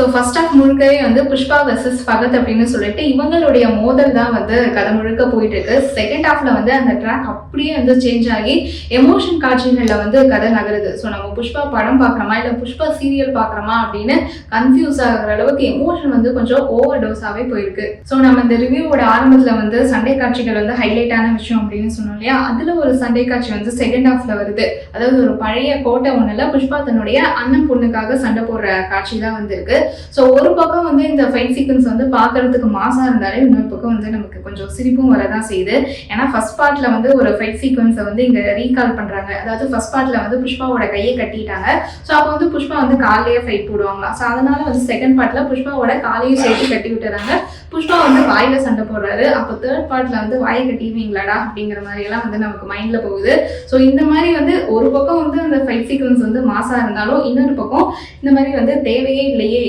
So first of முழுக்கவே வந்து Pushpa versus Fahadh அப்படின்னு சொல்லிட்டு இவங்களுடைய மோதல் தான் வந்து கதை முழுக்க போயிட்டு இருக்கு. செகண்ட் ஹாஃப்ல வந்து அந்த ட்ராக் அப்படியே வந்து சேஞ்ச் ஆகி எமோஷன் காட்சிகளில் வந்து கதை நகருது. ஸோ நம்ம புஷ்பா படம் பார்க்குறோமா இல்லை புஷ்பா சீரியல் பார்க்குறோமா அப்படின்னு கன்ஃபியூஸ் ஆகிற அளவுக்கு எமோஷன் வந்து கொஞ்சம் ஓவர் டோஸாகவே போயிருக்கு. ஸோ நம்ம இந்த ரிவ்யூவோட ஆரம்பத்தில் வந்து சண்டை காட்சிகள் வந்து ஹைலைட்டான விஷயம் அப்படின்னு சொன்னோம் இல்லையா, அதில் ஒரு சண்டை காட்சி வந்து செகண்ட் ஹாஃப்ல வருது. அதாவது ஒரு பழைய கோட்டை ஒன்றில் புஷ்பா தன்னுடைய அண்ணன் பொண்ணுக்காக சண்டை போடுற காட்சி தான் வந்து இருக்கு. ஸோ ஒரு பக்கம் வந்து இந்த ஃபைட் சீக்வன்ஸ் வந்து பார்க்கறதுக்கு மாசா இருந்தாலே இன்னொரு பக்கம் வந்து நமக்கு கொஞ்சம் சிரிப்பும் வரதான் செய்யுது. ஏன்னா ஃபர்ஸ்ட் பார்ட்ல வந்து ஒரு ஃபைட் சீக்வன்ஸை வந்து இங்க ரீகால் பண்றாங்க. அதாவது ஃபர்ஸ்ட் பார்ட்ல வந்து புஷ்பாவோட கையை கட்டிட்டாங்க. ஸோ அப்போ வந்து புஷ்பா வந்து காலையே ஃபைட் போடுவாங்களா. ஸோ அதனால வந்து செகண்ட் பார்ட்ல புஷ்பாவோட காலையும் சேர்த்து கட்டி விட்டுறாங்க. புஷ்பா வந்து வாயில சண்டை போடுறாரு. அப்போ தேர்ட் பார்ட்ல வந்து வாயை கட்டிடுவீங்களாடா அப்படிங்கிற மாதிரி எல்லாம் வந்து நமக்கு மைண்ட்ல போகுது. ஸோ இந்த மாதிரி வந்து ஒரு பக்கம் வந்து அந்த ஃபைட் சீக்வன்ஸ் வந்து மாசா இருந்தாலும் இன்னொரு பக்கம் இந்த மாதிரி வந்து தேவையே இல்லையே